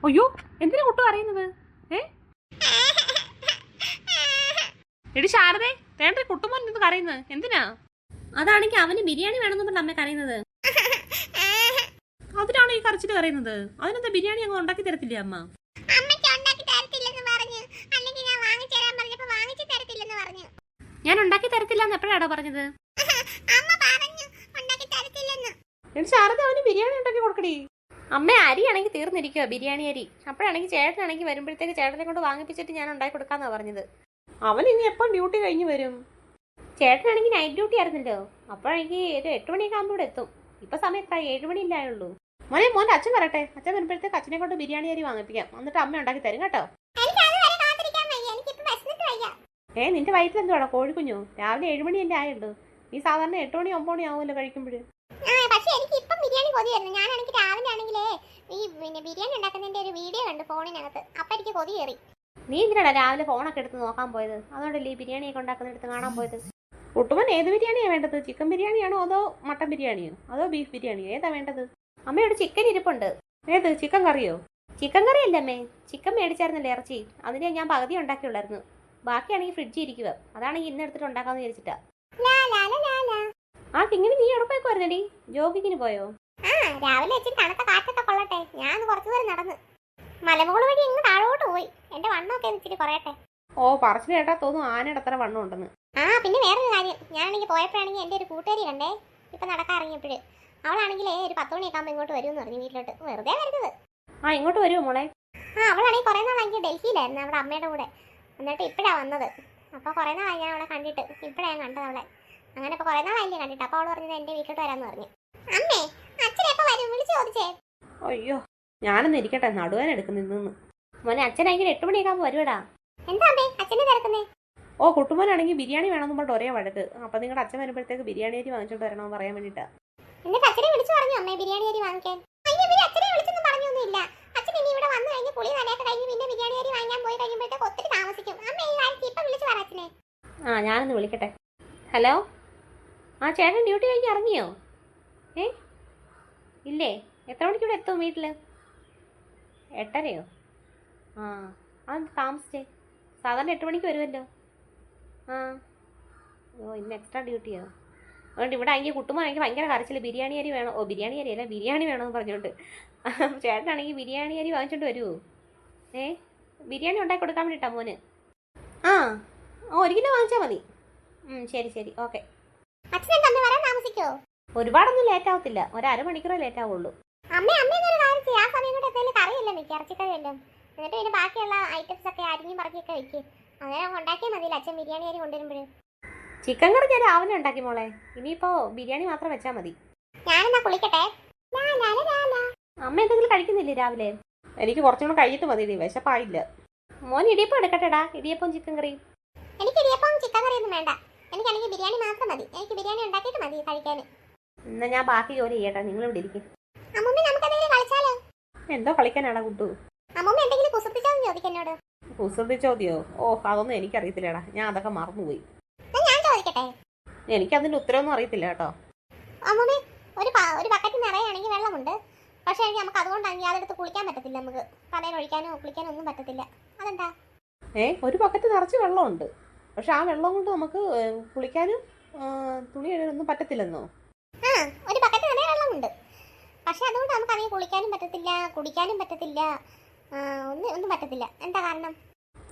അയ്യോ എന്തിനാ കുട്ടു അറിയുന്നത്? എടി ശാരദേ, തേണ്ട കുട്ടുമോൻ ഇത് കരയുന്നത് എന്തിനാ? അതാണെങ്കിൽ അവന് ബിരിയാണി വേണമെന്ന് അമ്മ കരയുന്നത്. അതിനാണോ ഈ കരച്ചിട്ട് കരയുന്നത്? അതിനെന്താ ബിരിയാണി അങ്ങ് ഉണ്ടാക്കി തരത്തില്ലേ അമ്മ? ഞാൻ ഉണ്ടാക്കി തരത്തില്ല എന്ന് എപ്പോഴാണോ പറഞ്ഞത്? ശാരദ അവന് ബിരിയാണി ഉണ്ടാക്കി കൊടുക്കടി. അമ്മ അരിയാണെങ്കിൽ തീർന്നിരിക്കുക, ബിരിയാണി അരി. അപ്പോഴാണെങ്കിൽ ചേട്ടനാണെങ്കിൽ വരുമ്പോഴത്തേക്ക് ചേട്ടനെ കൊണ്ട് വാങ്ങിപ്പിച്ചിട്ട് ഞാൻ ഉണ്ടാക്കി കൊടുക്കാന്നാ പറഞ്ഞത്. അവൻ ഇനി എപ്പം ഡ്യൂട്ടി കഴിഞ്ഞ് വരും? ചേട്ടനാണെങ്കിൽ നൈറ്റ് ഡ്യൂട്ടി ആയിരുന്നല്ലോ. അപ്പോഴെങ്കിൽ ഒരു 8 മണിയൊക്കെ ആകുമ്പോൾ ഇവിടെ എത്തും. ഇപ്പൊ സമയം എത്ര? 7 മണിയില്ലായുള്ളൂ. മോന്റെ അച്ഛൻ വരട്ടെ. അച്ഛൻ വരുമ്പോഴത്തേക്ക് അച്ഛനെ കൊണ്ട് ബിരിയാണി അരി വാങ്ങിപ്പിക്കാം. എന്നിട്ട് അമ്മ ഉണ്ടാക്കി തരും കേട്ടോ. നിന്റെ വയറ്റിൽ എന്തുവാണോ കോഴിക്കുഞ്ഞു? രാവിലെ 7 മണിയല്ലേ ആയുള്ളൂ. നീ സാധാരണ 8 മണി 9 മണി ആവുമല്ലോ കഴിക്കുമ്പോഴ്. നീ എന്തിനാടാ രാവിലെ ഫോണൊക്കെ എടുത്ത് നോക്കാൻ പോയത്? അതുകൊണ്ടല്ലേ ഈ ബിരിയാണിയൊക്കെ ഉണ്ടാക്കുന്നെടുത്ത് കാണാൻ പോയത്. കുട്ടുമൻ ഏത് ബിരിയാണിയാണ് വേണ്ടത്? ചിക്കൻ ബിരിയാണിയാണോ അതോ മട്ടൻ ബിരിയാണിയോ അതോ ബീഫ് ബിരിയാണിയോ? ഏതാ വേണ്ടത്? അമ്മയോട് ചിക്കൻ ഇരിപ്പുണ്ട്. ഏത്? ചിക്കൻ കറിയോ? ചിക്കൻ കറി അല്ലേ അമ്മേ, ചിക്കൻ മേടിച്ചായിരുന്നല്ലേ ഇറച്ചി. അതിനെ ഞാൻ പകുതി ഉണ്ടാക്കിയുള്ളായിരുന്നു. ബാക്കിയാണെങ്കിൽ ഫ്രിഡ്ജിൽ ഇരിക്കുക. അതാണെങ്കിൽ ഇന്ന് എടുത്തിട്ട് ഉണ്ടാക്കാന്ന് വിചാരിച്ചിട്ടാ. ആ കിങ്ങിന് നീ എവിടെ പോയിരുന്നടി? ജോഗിങ്ങിന് പോയോ? രാവിലെ തണുത്ത കാറ്റൊക്കെ കൊള്ളട്ടെ, ഞാൻ കുറച്ചു ദൂരം നടന്ന് മലമുകൾ വഴി ഇങ്ങ് താഴോട്ട് പോയി. എന്റെ വണ്ണമൊക്കെ ഇച്ചിരി കുറയട്ടെ. ഓ പറച്ചിൽ കേട്ടാ തോന്നുന്നു ആനയുടെ അത്ര വണ്ണം ഉണ്ടെന്ന്. പിന്നെ വേറൊരു കാര്യം, ഞാനാണെങ്കിൽ പോയപ്പോഴാണെങ്കിൽ എന്റെ ഒരു കൂട്ടുകാരി കണ്ടേ. ഇപ്പൊ നടക്കാൻ ഇറങ്ങിയപ്പോഴ് അവളാണെങ്കിലേ ഒരു 10 മണിയൊക്കെ ആകുമ്പോൾ ഇങ്ങോട്ട് വരുമെന്ന് പറഞ്ഞു വീട്ടിലോട്ട്. വെറുതെ വരുന്നത്. ഇങ്ങോട്ട് വരുമോ മോളെ? അവളാണെങ്കിൽ കുറെ നാളാണെങ്കിൽ ഡൽഹിയിലായിരുന്നു അവിടെ അമ്മയുടെ കൂടെ. എന്നിട്ട് ഇപ്പഴാ വന്നത്. അപ്പൊ കുറെ നാളായി ഞാൻ അവളെ കണ്ടിട്ട്. ഇപ്പഴാ ഞാൻ കണ്ടത് അവളെ. അങ്ങനെ ഇപ്പൊ കുറെ നാളായില്ലേ കണ്ടിട്ട്. അപ്പൊ അവള് പറഞ്ഞത് എന്റെ വീട്ടിലോട്ട് വരാന്ന് പറഞ്ഞു. അമ്മേ അച്ഛനെപ്പോ വരും? വിളിച്ചു ചോദിച്ചേ. അയ്യോ ഞാനൊന്ന് ഇരിക്കട്ടെ, നടുവാൻ എടുക്കുന്നു. മോനെ അച്ഛനാണെങ്കിൽ 8 മണിയൊക്കെ ആകുമ്പോൾ വരുവടാ. എന്താ അമ്മേ അച്ഛനെ തിരക്കുന്നേ? ഓ കുട്ടുമോനാണെങ്കിൽ ബിരിയാണി വേണമെന്ന് പറഞ്ഞിട്ട് ഒരേ വഴക്ക്. അപ്പൊ നിങ്ങളുടെ അച്ഛൻ വരുമ്പോഴത്തേക്ക് ബിരിയാണി അരി വാങ്ങിച്ചോണ്ട് വരണമെന്ന് പറയാൻ വേണ്ടിട്ടാ. എന്നിട്ട് അച്ഛനെ വിളിച്ചു പറഞ്ഞു അമ്മേ ബിരിയാണി അരി വാങ്ങിക്കാൻ. അയ്യോ ഇവര് അച്ഛനെ വിളിച്ചൊന്നും പറഞ്ഞൊന്നുമില്ല. അച്ഛൻ ഇനി ഇവിടെ വന്നു കഴിഞ്ഞ് പുളി നനയൊക്കെ കഴിഞ്ഞ് പിന്നെ ബിരിയാണി അരി വാങ്ങാൻ പോയി കഴിയുമ്പോഴത്തേക്ക് ഒത്തിരി താമസിക്കും. അമ്മ ഈ കാര്യത്തിൽ ഇപ്പൊ വിളിച്ചു പറ അച്ഛനെ. ഞാനൊന്ന് വിളിക്കട്ടെ. ഹലോ, ചേട്ടൻ ഡ്യൂട്ടി കഴിഞ്ഞ് ഇറങ്ങിയോ? ഇല്ലേ? എത്ര മണിക്ക് ഇവിടെ എത്തും വീട്ടിൽ? 8:30യോ? അത് താമസിച്ചേ. സാധാരണ 8 മണിക്ക് വരുമല്ലോ. ഇന്ന് എക്സ്ട്രാ ഡ്യൂട്ടിയോ? അതുകൊണ്ട് ഇവിടെ ആണെങ്കിൽ കുട്ടുമാണെങ്കിൽ ഭയങ്കര കരച്ചിൽ. ബിരിയാണി അരി വേണം. ബിരിയാണി അരി അല്ല, ബിരിയാണി വേണമെന്ന് പറഞ്ഞുകൊണ്ട്. ചേട്ടനാണെങ്കിൽ ബിരിയാണി അരി വാങ്ങിച്ചോണ്ട് വരുമോ? ബിരിയാണി ഉണ്ടാക്കി കൊടുക്കാൻ വേണ്ടിയിട്ടാ മോന്. 1 കിലോ വാങ്ങിച്ചാൽ മതി. ശരി ഓക്കെ. ഒരുപാടൊന്നും ലേറ്റ് ആവത്തില്ല, ഒരു അരമണിക്കൂറേ ലേറ്റ് ആവുള്ളൂ. എന്നിട്ട് പിന്നെ ബാക്കിയുള്ള ഐറ്റംസ് ഒക്കെ അരിഞ്ഞു പറക്കിയൊക്കെ വെക്ക്. അങ്ങനെ ഉണ്ടാക്കിയാൽ മതിയില്ല അച്ഛൻ ബിരിയാണി അരി കൊണ്ടുവരുമ്പോഴേ. ചിക്കൻ കറി ഞാൻ രാവിലെ ഉണ്ടാക്കി മോളെ. ഇനിയിപ്പോ ബിരിയാണി മാത്രം വെച്ചാൽ മതി. ഞാനെന്നാ കുളിക്കട്ടെ. അമ്മ എന്തെങ്കിലും കഴിക്കുന്നില്ലേ രാവിലെ? എനിക്ക് കുറച്ചും കൂടെ കഴിഞ്ഞിട്ട് മതി, വിശപ്പായില്ല. മോൻ ഇടിയപ്പം എടുക്കട്ടെടാ. ഇടിയപ്പം ചിക്കൻ കറി. എനിക്ക് ഇടിയപ്പം ചിക്കൻ കറി ഒന്നും വേണ്ട. എനിക്കാണെങ്കിൽ ബിരിയാണി മാത്രം മതി. എനിക്ക് ബിരിയാണി ഉണ്ടാക്കിയിട്ട് മതി കഴിക്കാൻ. എന്നാ ഞാൻ ബാക്കി ജോലി ചെയ്യട്ടെ, നിങ്ങൾ ഇവിടെ ഇരിക്കും. എന്തോ കളിക്കാനാടാ കുട്ടു? കുസൃതി ചോദ്യോ? അതൊന്നും എനിക്കറിയത്തില്ലടാ, ഞാൻ അതൊക്കെ മറന്നുപോയി. എനിക്കതിന്റെ ഉത്തരവൊന്നും അറിയത്തില്ല കേട്ടോ. ഒരു ബക്കറ്റ് നിറയാണെങ്കിൽ വെള്ളമുണ്ട്. പക്ഷെ നമുക്ക് അതുകൊണ്ടാണെങ്കിൽ അതെടുത്ത് കുളിക്കാൻ പറ്റത്തില്ല. നമുക്ക് തലയിൽ ഒഴിക്കാനോ കുളിക്കാനോ ഒന്നും പറ്റത്തില്ല. അതെന്താ? ഒരു ബക്കറ്റ് നിറച്ച് വെള്ളമുണ്ട്. പക്ഷെ ആ വെള്ളം കൊണ്ട് നമുക്ക് കുളിക്കാനും തുണി കഴുകാനൊന്നും പറ്റത്തില്ലെന്നോ? ഒരു ബക്കറ്റ് നിറയെ വെള്ളമുണ്ട്. പക്ഷെ അതുകൊണ്ട് നമുക്ക് കുളിക്കാനും പറ്റത്തില്ല, കുടിക്കാനും പറ്റത്തില്ല, ഒന്നും പറ്റത്തില്ല. എന്താ കാരണം?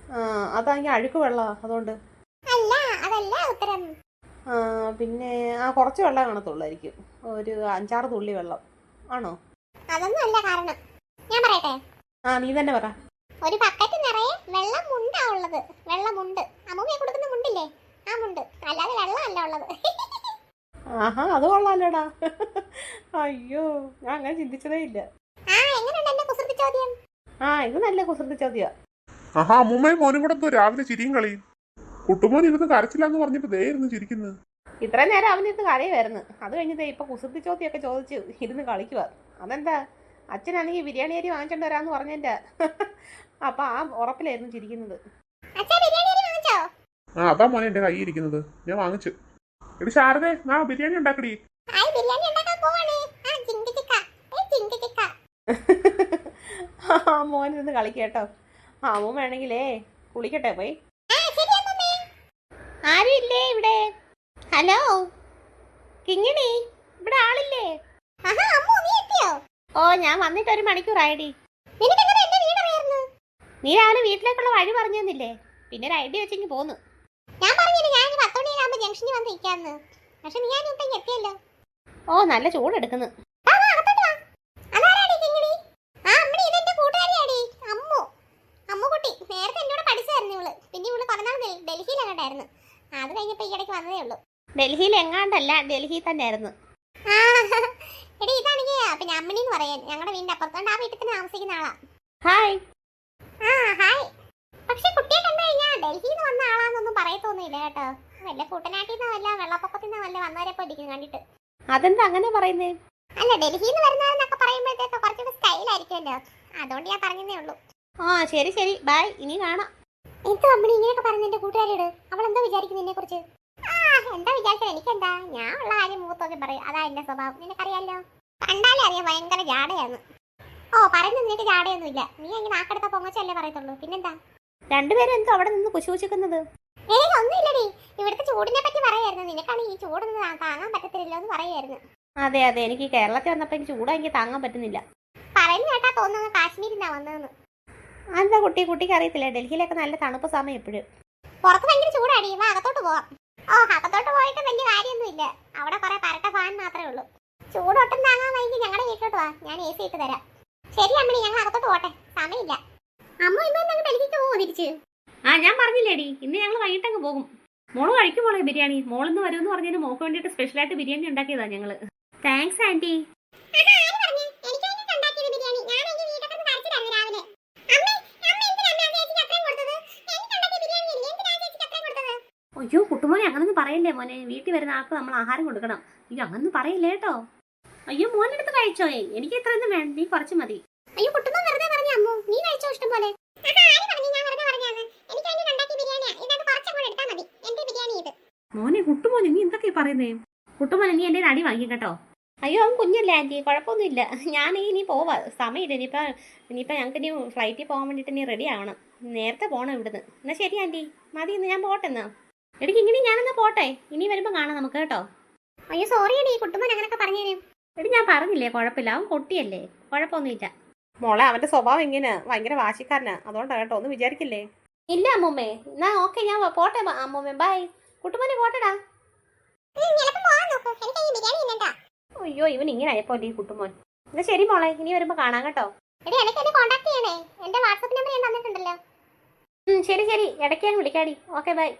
അതാണെങ്കിൽ അഴുക്ക് വെള്ളമാ, അതുകൊണ്ട്. അല്ല, അതല്ല ഉത്തരം. പിന്നെ കുറച്ച് വെള്ളം കാണത്തുള്ളായിരിക്കും, ഒരു 5-6 തുള്ളി വെള്ളം ആണോ? അതൊന്നും അല്ല കാരണം. ഞാൻ പറയട്ടെ? നീ തന്നെ പറ. ഒരു ബക്കറ്റ് നിറയെ വെള്ളമുണ്ടാ ഉള്ളത്. വെള്ളമുണ്ട്. അമ്മൂമ്മയെ കൊടുക്കുന്ന മുണ്ടില്ലേ, ആ മുണ്ട്. അല്ലാതെ വെള്ളമല്ല ഉള്ളത്. അത് കൊള്ളാലോടാ. അയ്യോ ഞാൻ അങ്ങനെ ചിന്തിച്ചതേ ഇല്ല. ഇത് നല്ല കുസൃതി ചോദ്യ. അമ്മൂമ്മയും മോനും കൂടെ രാവിലെ ചിരിയും കളിയും. കുട്ടുമോൻ ഇരുന്ന് കരച്ചില്ലാന്ന് പറഞ്ഞപ്പോ ദേ ഇരുന്ന് ചിരിക്കുന്നത്. ഇത്രയും നേരം അവനിരുന്ന് കരയുമായിരുന്നു. അത് കഴിഞ്ഞതേ ഇപ്പൊ കുസൃതി ചോദ്യമൊക്കെ ചോദിച്ചു ഇരുന്ന് കളിക്കുക. അതെന്താ? അച്ഛനാണെങ്കിൽ ബിരിയാണി അരി വാങ്ങിച്ചോണ്ട് വരാന്ന് പറഞ്ഞെന്റെ. അപ്പൊ ആ ഉറപ്പിലായിരുന്നു ചിരിക്കുന്നത്. അതാ മോനെ എന്റെ കൈ ഇരിക്കുന്നത്, ഞാൻ വാങ്ങിച്ചു. എടി ശാരദേ, ബിരിയാണി ഉണ്ടാക്കടി. മോനിരുന്ന് കളിക്കട്ടോ. അമ്മ വേണമെങ്കിലേ കുളിക്കട്ടെ പോയി. ആരും ഇല്ലേ ഇവിടെ? ഹലോ കിങ്ങിണി, ഇവിടെ ആളില്ലേ? ഓ, ഞാൻ വന്നിട്ട് 1 മണിക്കൂറായിടി. നീ രാവിലെ വീട്ടിലേക്കുള്ള വഴി പറഞ്ഞു തന്നില്ലേ? പിന്നെ ഒരു ഐഡിയ വെച്ചെങ്കിൽ പോന്നു. ഞാൻ പറഞ്ഞില്ലേ ഞാൻ 10 മണിയാകുമ്പോ ജംഗ്ഷനിൽ വന്ന് നിൽക്കാന്ന്. പക്ഷെ നീ ഇപ്പൊ എത്തിയല്ലോ. ഓ, നല്ല ചൂടെടുക്കുന്നു. നേരത്തെ എന്നോട് പഠിച്ചായിരുന്നു ഇവള്. പിന്നെ ഇവള് കുറേ നാൾ ഡൽഹിയിലങ്ങോട്ടായിരുന്നു. അത് കഴിഞ്ഞപ്പോ ഈ ഇടയ്ക്ക് വന്നതേ ഉള്ളൂ. ഡൽഹിയിൽ എങ്ങാണ്ടല്ല, ഡൽഹി തന്നെ ആയിരുന്നു. എടി ഇതാണെങ്കിൽ പിന്നെ അമ്മിണി എന്ന് പറയാൻ ഞങ്ങളുടെ വീടിന്റെ അപ്പുറത്തോണ്ട് ആ വീട്ടിൽ തന്നെ താമസിക്കുന്ന ആളാ. ഹായ്. ഹായ്. പക്ഷെ കുട്ടിയെ കണ്ടു കഴിഞ്ഞാൽ ഡൽഹിയിൽ നിന്ന് വന്ന ആളാന്നൊന്നും പറയത്തൊന്നുമില്ല കേട്ടോ. വല്ല കൂട്ടനാട്ടിൽ നിന്നോ വല്ല വെള്ളപ്പൊക്കത്തിൽ നിന്നോ വല്ല വന്നവരെപ്പോ ഇരിക്കും കണ്ടിട്ട്. അതെന്താ അങ്ങനെ പറയുന്നേ? അല്ല, ഡൽഹിയിൽ നിന്ന് വരുന്നതെന്നൊക്കെ പറയുമ്പോഴത്തേക്ക് കുറച്ചുകൂടി സ്റ്റൈലായിരിക്കുമല്ലോ. അതുകൊണ്ട് ഞാൻ പറഞ്ഞതേ ഉള്ളൂ. ആ ശരി ശരി, ബൈ, ഇനി കാണാം. എന്ത് അമ്മണി ഇങ്ങനെയൊക്കെ പറഞ്ഞു എന്റെ കൂട്ടുകാരോട്? അവൾ എന്താ വിചാരിക്കുന്നു എന്നെ കുറിച്ച്? എന്താ വിചാരിച്ചത് എനിക്കെന്താ? ഞാൻ ഉള്ള കാര്യം മൂത്തൊക്കെ പറയും. അതാ എന്റെ സ്വഭാവം, നിനക്കറിയാലോ. കണ്ടാലേ അറിയാം ഭയങ്കര ജാടയാണ്. ഓ, പറയുന്നത് നിനക്ക് ജാടയൊന്നുമില്ല. നീ അങ്ങനെ നാക്കെടുത്ത പൊങ്ങച്ചല്ലേ പറയത്തുള്ളൂ. പിന്നെന്താ? രണ്ടുപേരും എന്തോ അവിടെ നിന്ന് കുശുകുശിക്കുന്നത്? ഒന്നുമില്ലടി, ഇവിടുത്തെ ചൂടിനെ പറ്റി പറയായിരുന്നു. നിനക്കാണ് ഈ ചൂടൊന്നും താങ്ങാൻ പറ്റത്തില്ലല്ലോ എന്ന് പറയായിരുന്നു. അതെ അതെ, എനിക്ക് കേരളത്തിൽ വന്നപ്പോ എനിക്ക് ചൂടാ എനിക്ക് താങ്ങാൻ പറ്റുന്നില്ല. പറയുന്ന കേട്ടാ തോന്നുന്നത് കാശ്മീരിൽ നിന്നാ വന്നതെന്ന്. എന്താ കുട്ടിക്ക് അറിയത്തില്ല, ഡൽഹിയിലൊക്കെ നല്ല തണുപ്പ് സമയം എപ്പോഴും. പുറത്ത് ഭയങ്കര ചൂടാടി. വാ അകത്തോട്ട് പോവാം. ഓ, അകത്തോട്ട് പോയിട്ട് വലിയ കാര്യമൊന്നുമില്ല. അവിടെ കുറെ പരട്ട ഫാൻ മാത്രമേ ഉള്ളൂ. ചൂടൊട്ടും താങ്ങാൻ വൈകി ഞങ്ങളുടെ വീട്ടിലോട്ട് വാ, ഞാൻ AC ഇട്ട് തരാം. ശരി അമ്മണി, ഞങ്ങൾ അകത്തോട്ട് പോട്ടെ, സമയമില്ല. അമ്മ ഇന്ന് ഞങ്ങൾ ഡൽഹിക്ക് പോവോ തിരിച്ച്? ആ, ഞാൻ പറഞ്ഞില്ലേടി, ഇന്ന് ഞങ്ങൾ വൈകിട്ടങ്ങ് പോകും. മോള് കഴിക്കും മോളെ ബിരിയാണി. മോളിന്ന് വരുമെന്ന് പറഞ്ഞതിന് മോക്ക് വേണ്ടിയിട്ട് സ്പെഷ്യലായിട്ട് ബിരിയാണി ഉണ്ടാക്കിയതാ ഞങ്ങള്. Thanks aunty. അയ്യോ കുട്ടുമോനെ, അങ്ങനൊന്നും പറയല്ലേ മോനെ. വീട്ടിൽ വരുന്ന ആൾക്ക് നമ്മൾ ആഹാരം കൊടുക്കണം. അയ്യോ അങ്ങനൊന്നും പറയില്ലേ കേട്ടോ. അയ്യോ മോനെടുത്ത് കഴിച്ചോയെ, എനിക്ക് ഇത്രയൊന്നും വേണ്ട, നീ കുറച്ച് മതി. അയ്യോ കുട്ടുമോൻ വെറുതെ പറഞ്ഞു അമ്മു, നീ കഴിച്ചോ ഇഷ്ടം പോലെ. മോനെ കുട്ടുമോനെ, നീ എന്തൊക്കെയാ പറയുന്നേ? കുട്ടുമോനെ, നീ എന്റെ അടി വാങ്ങി കേട്ടോ. അയ്യോ അവൻ കുഞ്ഞല്ലേ ആന്റി, കുഴപ്പമൊന്നുമില്ല. ഞാൻ ഇനി പോവാ, സമയമില്ല. ഇനിയിപ്പോൾ ഞങ്ങൾക്ക് ഇനി ഫ്ലൈറ്റിൽ പോകാൻ വേണ്ടിയിട്ട് ഇനി റെഡി ആവണം. നേരത്തെ പോകണം ഇവിടുന്ന്. എന്നാൽ ശരി ആന്റി, മതി, ഇന്ന് ഞാൻ പോട്ടെ. എന്നാ എടിക്ക് ഇങ്ങനെ ഞാനെന്നാ പോട്ടെ, ഇനി വരുമ്പോൾ കാണാം നമുക്ക് കേട്ടോ. അയ്യോ സോറി അടി, കുട്ടുമോൻ അങ്ങനെയൊക്കെ പറഞ്ഞു. എടി ഞാൻ പറഞ്ഞില്ലേ, കുഴപ്പമില്ല, അവൻ കുട്ടിയല്ലേ, കുഴപ്പമൊന്നുമില്ല. മോളെ അവന്റെ സ്വഭാവം ഇങ്ങനെ ഭയങ്കര വാശിക്കാരനാ, അതുകൊണ്ടാണ് കേട്ടോ, ഒന്നും വിചാരിക്കില്ലേ. ഇല്ല അമ്മൂമ്മേ, എന്നാ ഓക്കെ, ഞാൻ പോട്ടെ അമ്മൂമ്മേ, ബൈ. കുട്ടുമോനെ പോട്ടെടാ. അയ്യോ ഇവൻ ഇങ്ങനെ ആയപ്പോ ഈ കുട്ടുമോൻ. എന്നാ ശരി മോളെ, ഇനി വരുമ്പോ കാണാം കേട്ടോ. ശരി ശരി, ഇടയ്ക്ക് ഞാൻ വിളിക്കാടി. Okay bye.